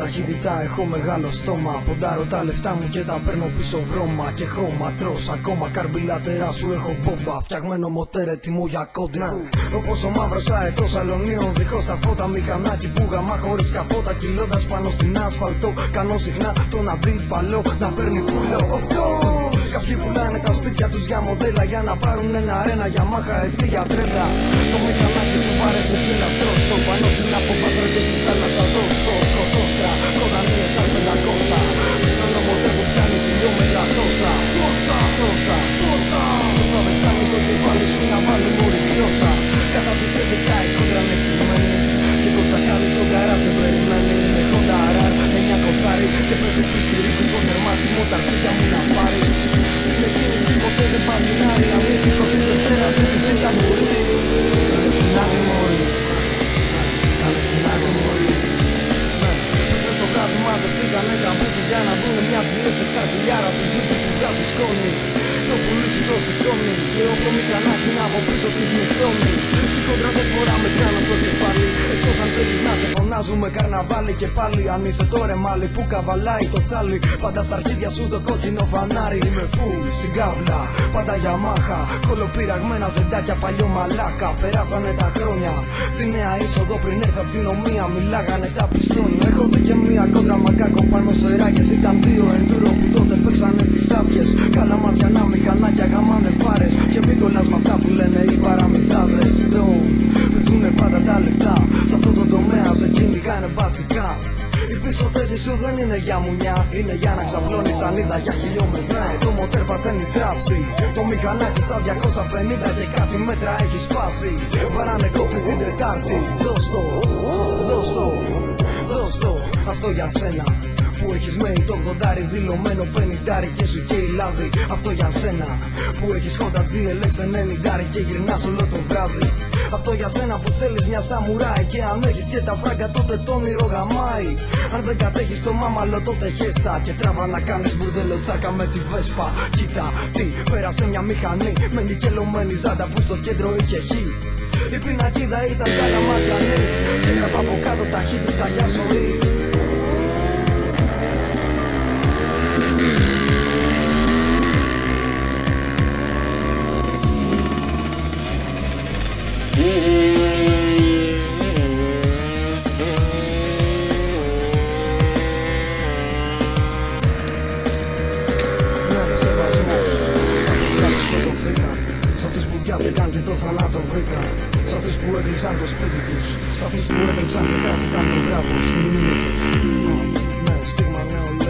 ταχύτητα, έχω μεγάλο στόμα. Ποντάρω τα λεφτά μου και τα παίρνω πίσω βρώμα. Και χρώμα τρως, ακόμα καρμπιλατερά σου έχω μπόμπα. Φτιαγμένο μοτέρ έτοιμο για κόντρα. Όπως ο μαύρος αετός αλωνίων, δίχως τα φώτα. Μηχανάκι που γαμά χωρίς καπότα. Κυλώντας πάνω στην άσφαλτο. Κάνω συχνά τον αντίπαλο να παίρνει πουλό. Κάποιοι πουλάνε τα σπίτια τους για μοντέλα. Για να πάρουν ένα αρένα για μάχα, έτσι για τρέλα. Το μηχανάκι σου πάρεσε φύλλα στρωστό. Πάνω στην απόφατρο και στην θάλασσα δώστο. Σκοτώστρα, κοδανίες σαν 500. Σύγχρονο μοντέλ που πιάνει φιλιό με λατόσα. Πόσα δεν φτάνει το κεφάλι σου να βάλει μόρι δυόσα. Κατά τις 11 η κόντρα είναι στημένη. Και το τσακάλι στον καράζ σε περιμένει. Με Honda RR 900 και πες εκεί τσιρίκικο θερμάσιμο τα αρχίδια μου να πάρει. Στην εκκίνηση ποτέ δεν παντινάρει. Αμύθικο την Δευτέρα του τη βήτα μου. Καλέ συνάδει μόρι. Καλέ συνάδει μόρι. Μες στο κάτω μαζευτήκανε καμπούκι για να δούνε μια πλήρες εξαρχιλιάρα. Στην ζήτη που βγάζει σκόνη. Το πουλούσι το σηκώνει. Και όπλο μηχανάκι να από πίσω της νυχτώνει. Στην κόντρα δεν φοράμε κάνω στο κεφάλι. Εκτός αν θέλεις να σε φωνάζουμε καρναβάλι. Και πάλι αν είσαι το ρεμάλι που καβαλάει το τσάλι. Πάντα στα αρχίδια σου το κόκκινο φανάρι. Είμαι φουλ στην κάβλα, πάντα για μάχα. Κολοπειραγμένα ζεντάκια παλιό μαλάκα. Περάσανε τα χρόνια. Στη νέα είσοδο πριν έρθει αστυνομία. Μιλάγανε τα πιστόνια. Έχω δει και μία κόντρα μακάκο πάνω σε ράγες. Ήταν δύο εντούρο που τότε παίξανε τις άδειες. Καλά ματιανά μηχανάκια γαμάνε φάρες. Και μην κολλάς με αυτά που λένε οι παραμυθάδες. Πετούνε πάντα τα λεφτά. Σ' αυτό το τομέα σε κυνηγάνε μπατσικά. Η πίσω θέση σου δεν είναι για μουνιά. Είναι για να ξαπλώνεις ανίδα για χιλιόμετρα. Το μοτέρ πασένει στράψη. Το μηχανάκι στα 250 και κάτι μέτρα έχει σπάσει. Βαράνε κόφτες την Τετάρτη. Δώσ' το, αυτό για σένα. Που έχεις μέει το 80 δηλωμένο 50 και σου καίει λάδι. Αυτό για σένα. Που έχεις Honda GLX 90 και γυρνάς όλο το βράδυ. Αυτό για σένα που θέλεις μια σαμουράι. Και αν έχεις και τα φράγκα τότε το όνειρο γαμάει. Αν δεν κατέχεις το μάμαλο τότε χέστα. Και τράβα να κάνεις μπουρδέλο τσάκα με τη Βέσπα. Κοίτα τι, πέρασε μια μηχανή με νικελωμένη ζάντα που στο κέντρο είχε χ. Η πινακίδα ήταν καλά μάτια νύ. Και είχα από κάτω ταχύτητα για ζωή. Σ' αυτούς που βιάστηκαν και το θανάτο βρήκαν. Σ' αυτούς που έκλεισαν το σπίτι τους. Σ' αυτούς που έτρεψαν και χάθηκαν τον γράφο στην μνήμη τους. Ναι, στίγμα νέο.